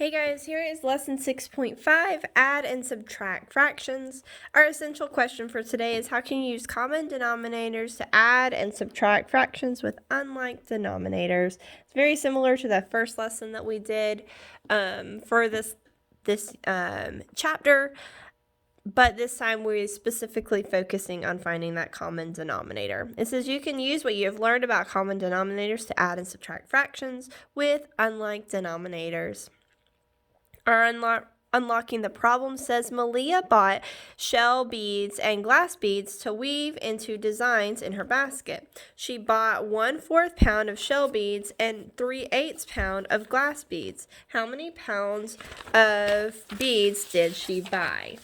Hey guys, here is lesson 6.5, add and subtract fractions. Our essential question for today is how can you use common denominators to add and subtract fractions with unlike denominators? It's very similar to the first lesson that we did for this chapter, but this time we're specifically focusing on finding that common denominator. It says you can use what you have learned about common denominators to add and subtract fractions with unlike denominators. Our unlocking the problem says Malia bought shell beads and glass beads to weave into designs in her basket. She bought 1/4 pound of shell beads and 3/8 pound of glass beads. How many pounds of beads did she buy?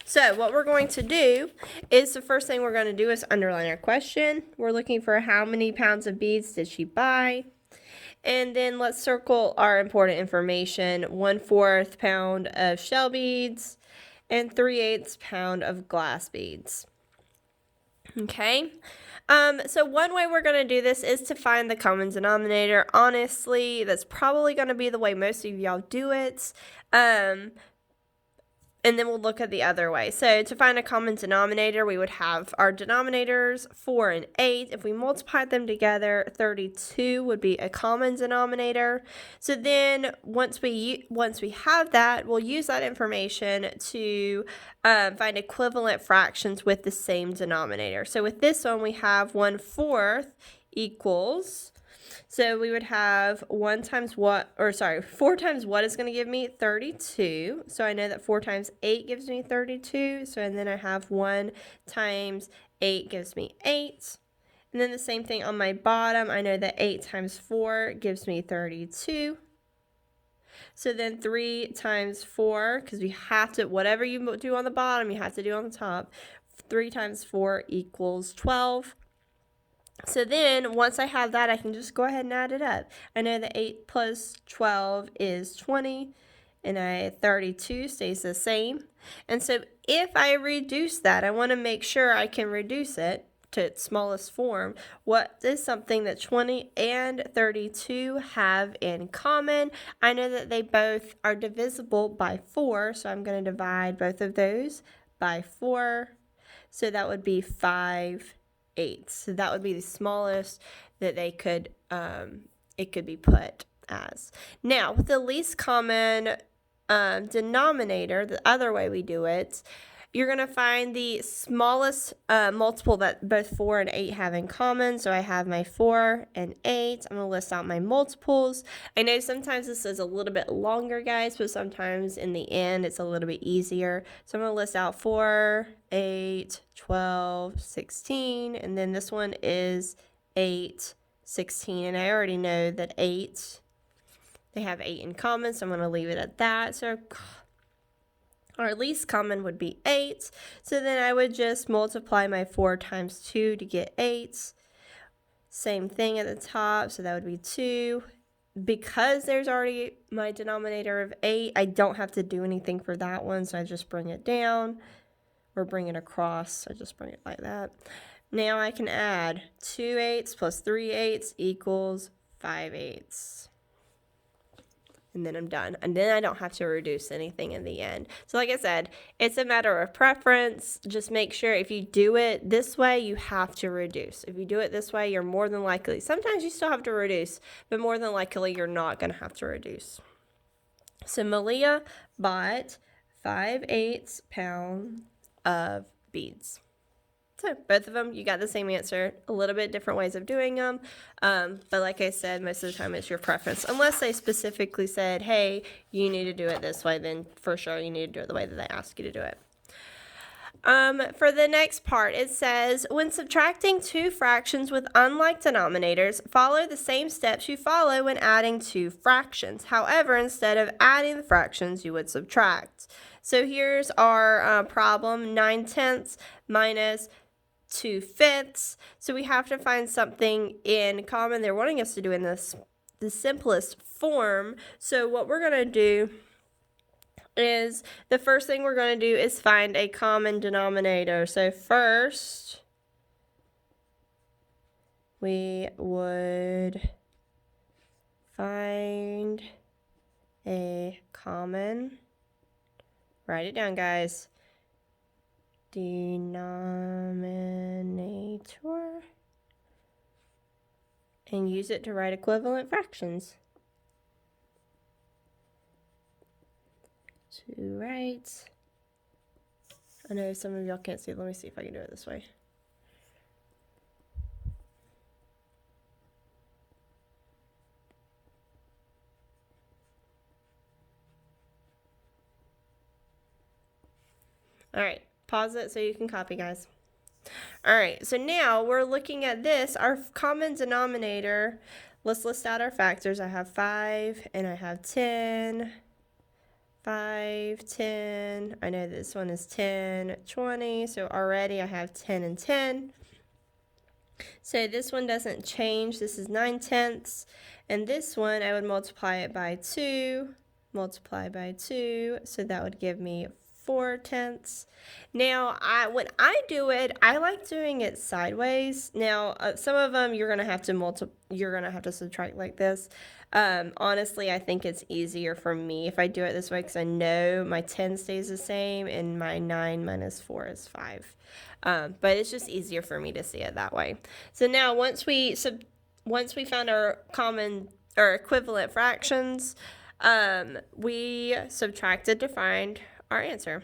So what we're going to do is the first thing we're going to do is underline our question. We're looking for how many pounds of beads did she buy? And then let's circle our important information, 1/4 pound of shell beads and 3/8 pound of glass beads. Okay, so one way we're going to do this is to find the common denominator. Honestly, that's probably going to be the way most of y'all do it. And then we'll look at the other way. So to find a common denominator, we would have our denominators 4 and 8. If we multiplied them together, 32 would be a common denominator. So then once we have that, we'll use that information to find equivalent fractions with the same denominator. So with this one, we have 1/4 equals. So we would have 4 times what is going to give me 32. So I know that 4 times 8 gives me 32. So and then I have 1 times 8 gives me 8. And then the same thing on my bottom. I know that 8 times 4 gives me 32. So then 3 times 4, because we have to, whatever you do on the bottom, you have to do on the top. 3 times 4 equals 12. So then, once I have that, I can just go ahead and add it up. I know that 8 plus 12 is 20, and 32 stays the same. And so if I reduce that, I want to make sure I can reduce it to its smallest form. What is something that 20 and 32 have in common? I know that they both are divisible by 4, so I'm going to divide both of those by 4. So that would be 5/8. So that would be the smallest that they could it could be put as. Now, with the least common denominator, the other way we do it, you're going to find the smallest multiple that both 4 and 8 have in common. So I have my 4 and 8. I'm going to list out my multiples. I know sometimes this is a little bit longer, guys, but sometimes in the end it's a little bit easier. So I'm going to list out 4, 8, 12, 16, and then this one is 8, 16, and I already know that 8, they have 8 in common, so I'm going to leave it at that. So our least common would be 8. So then I would just multiply my 4 times 2 to get 8. Same thing at the top, so that would be 2. Because there's already my denominator of 8, I don't have to do anything for that one, so I just bring it down or bring it across. I just bring it like that. Now I can add 2 8s plus 3 8s equals 5 8s. And then I'm done. And then I don't have to reduce anything in the end. So like I said, it's a matter of preference. Just make sure if you do it this way, you have to reduce. If you do it this way, you're more than likely, sometimes you still have to reduce, but more than likely you're not going to have to reduce. So Malia bought 5/8 pounds of beads. So both of them, you got the same answer, a little bit different ways of doing them. But like I said, most of the time it's your preference. Unless they specifically said, hey, you need to do it this way, then for sure you need to do it the way that they ask you to do it. For the next part, it says, when subtracting two fractions with unlike denominators, follow the same steps you follow when adding two fractions. However, instead of adding the fractions, you would subtract. So here's our problem, 9/10 minus 2/5. So we have to find something in common. They're wanting us to do in the simplest form. So what we're going to do is the first thing we're going to do is find a common denominator. So first we would find a common, write it down, guys, denominator, and use it to write equivalent fractions. To write, I know some of y'all can't see. Let me see if I can do it this way. All right, pause it so you can copy, guys. All right, so now we're looking at this, our common denominator. Let's list out our factors. I have 5 and I have 10. 5, 10. I know this one is 10, 20. So already I have 10 and 10. So this one doesn't change. This is 9/10. And this one, I would multiply it by 2. Multiply by 2. So that would give me 4/10. Now, when I do it, I like doing it sideways. Now, some of them you're gonna have to subtract like this. Honestly, I think it's easier for me if I do it this way because I know my 10 stays the same and my 9 minus 4 is 5. But it's just easier for me to see it that way. So now, once we found our common or equivalent fractions, we subtracted to find our answer.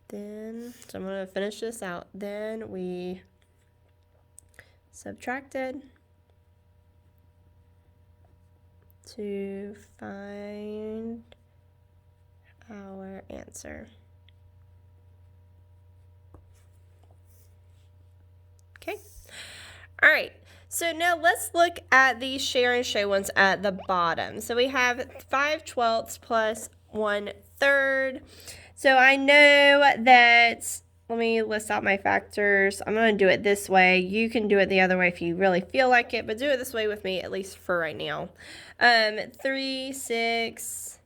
Then, so I'm going to finish this out. Then we subtracted to find our answer. Okay. All right. So now let's look at the share and show ones at the bottom. So we have 5/12 plus 1/3. So I know that, let me list out my factors. I'm going to do it this way. You can do it the other way if you really feel like it, but do it this way with me, at least for right now. 3, 6,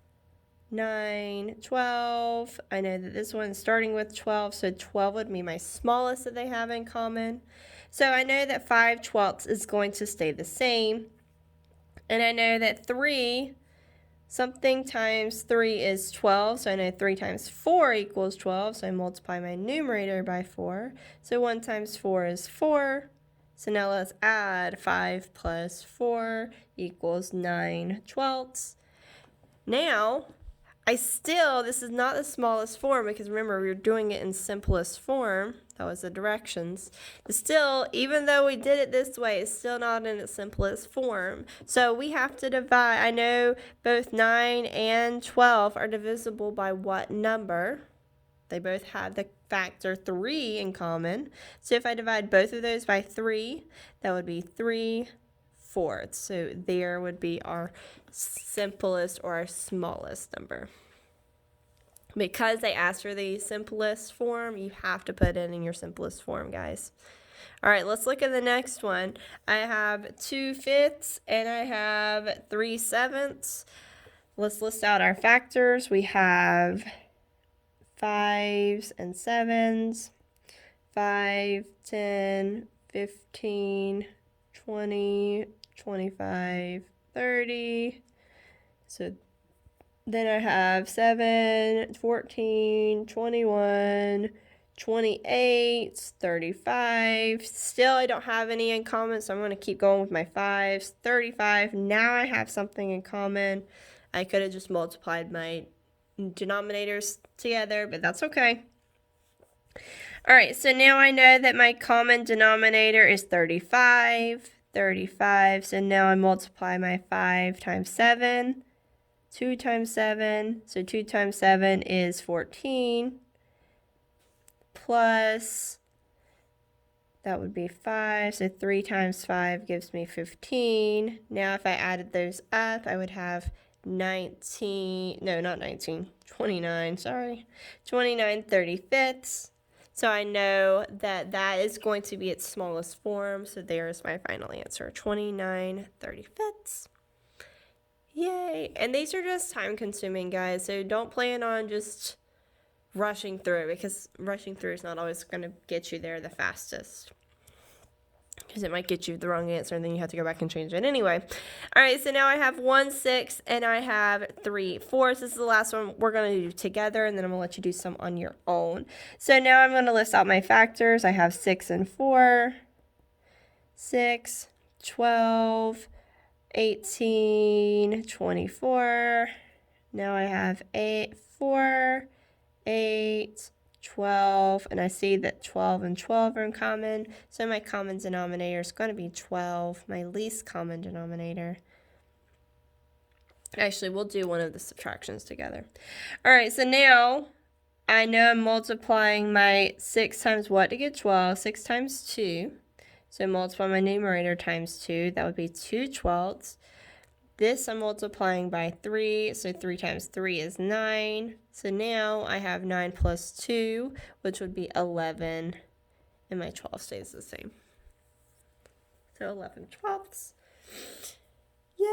9, 12. I know that this one's starting with 12, so 12 would be my smallest that they have in common. So I know that 5/12 is going to stay the same. And I know that 3, something times 3 is 12. So I know 3 times 4 equals 12. So I multiply my numerator by 4. So 1 times 4 is 4. So now let's add 5 plus 4 equals 9/12. Now, this is not the smallest form because remember, we were doing it in simplest form. That was the directions. But still, even though we did it this way, it's still not in its simplest form. So we have to divide. I know both 9 and 12 are divisible by what number? They both have the factor 3 in common. So if I divide both of those by 3, that would be 3/4. So there would be our simplest or our smallest number. Because they asked for the simplest form, you have to put it in your simplest form, guys. All right, let's look at the next one. I have 2/5 and I have 3/7. Let's list out our factors. We have 5s and 7s. 5, 10, 15, 20, 25, 30. So then I have 7, 14, 21, 28, 35. Still, I don't have any in common, so I'm going to keep going with my 5s. 35. Now I have something in common. I could have just multiplied my denominators together, but that's okay. All right, so now I know that my common denominator is 35. 35. So now I multiply my 5 times 7. 2 times 7, so 2 times 7 is 14, plus, that would be 5, so 3 times 5 gives me 15. Now if I added those up, I would have 29 35ths. So I know that that is going to be its smallest form, so there's my final answer, 29 35ths. Yay! And these are just time consuming, guys, so don't plan on just rushing through because rushing through is not always going to get you there the fastest. because it might get you the wrong answer and then you have to go back and change it anyway. All right, so now I have 1/6 and I have 3/4. This is the last one we're going to do together, and then I'm going to let you do some on your own. So now I'm going to list out my factors. I have 6 and 4, 6, 12, 18, 24. Now I have 8, 4, 8, 12, and I see that 12 and 12 are in common, so my common denominator is going to be 12, my least common denominator. Actually, we'll do one of the subtractions together. All right, so now I know I'm multiplying my 6 times what to get 12? 6 times 2. So multiply my numerator times 2. That would be 2/12. This I'm multiplying by 3, so 3 times 3 is 9. So now I have 9 plus 2, which would be 11, and my 12 stays the same. So 11/12. Yay!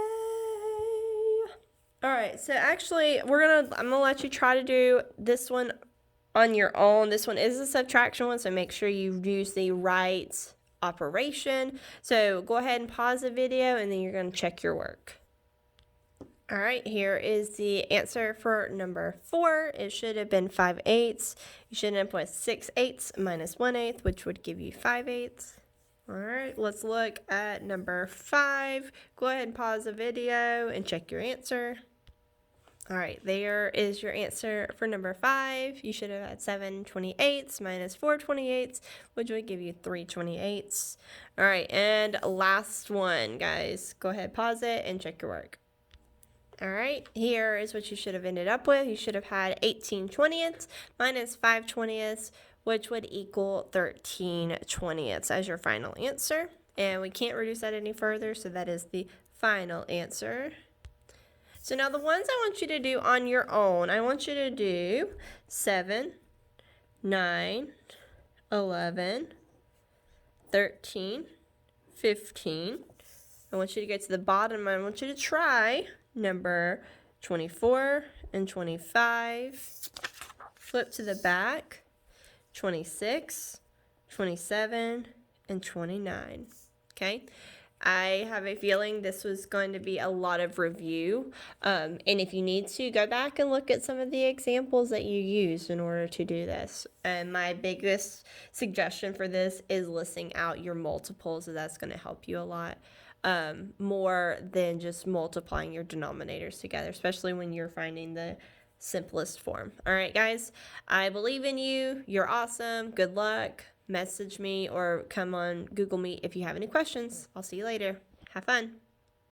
All right, so actually I'm gonna let you try to do this one on your own. This one is a subtraction one, so make sure you use the right operation. So go ahead and pause the video, and then you're gonna check your work. All right, here is the answer for number 4. It should have been 5/8. You should end up with 6/8 minus 1/8, which would give you 5/8. All right, let's look at number 5. Go ahead and pause the video and check your answer. All right, there is your answer for number 5. You should have had 7/28 minus 4/28, which would give you 3/28. All right, and last one, guys. Go ahead, pause it, and check your work. All right, here is what you should have ended up with. You should have had 18/20 minus 5/20, which would equal 13/20 as your final answer. And we can't reduce that any further, so that is the final answer. So now the ones I want you to do on your own, I want you to do 7, 9, 11, 13, 15. I want you to get to the bottom. I want you to try number 24 and 25. Flip to the back, 26, 27, and 29. Okay? I have a feeling this was going to be a lot of review. And if you need to, go back and look at some of the examples that you used in order to do this. And my biggest suggestion for this is listing out your multiples, so that's going to help you a lot. More than just multiplying your denominators together, especially when you're finding the simplest form. All right, guys, I believe in you. You're awesome. Good luck. Message me or come on Google Meet if you have any questions. I'll see you later. Have fun.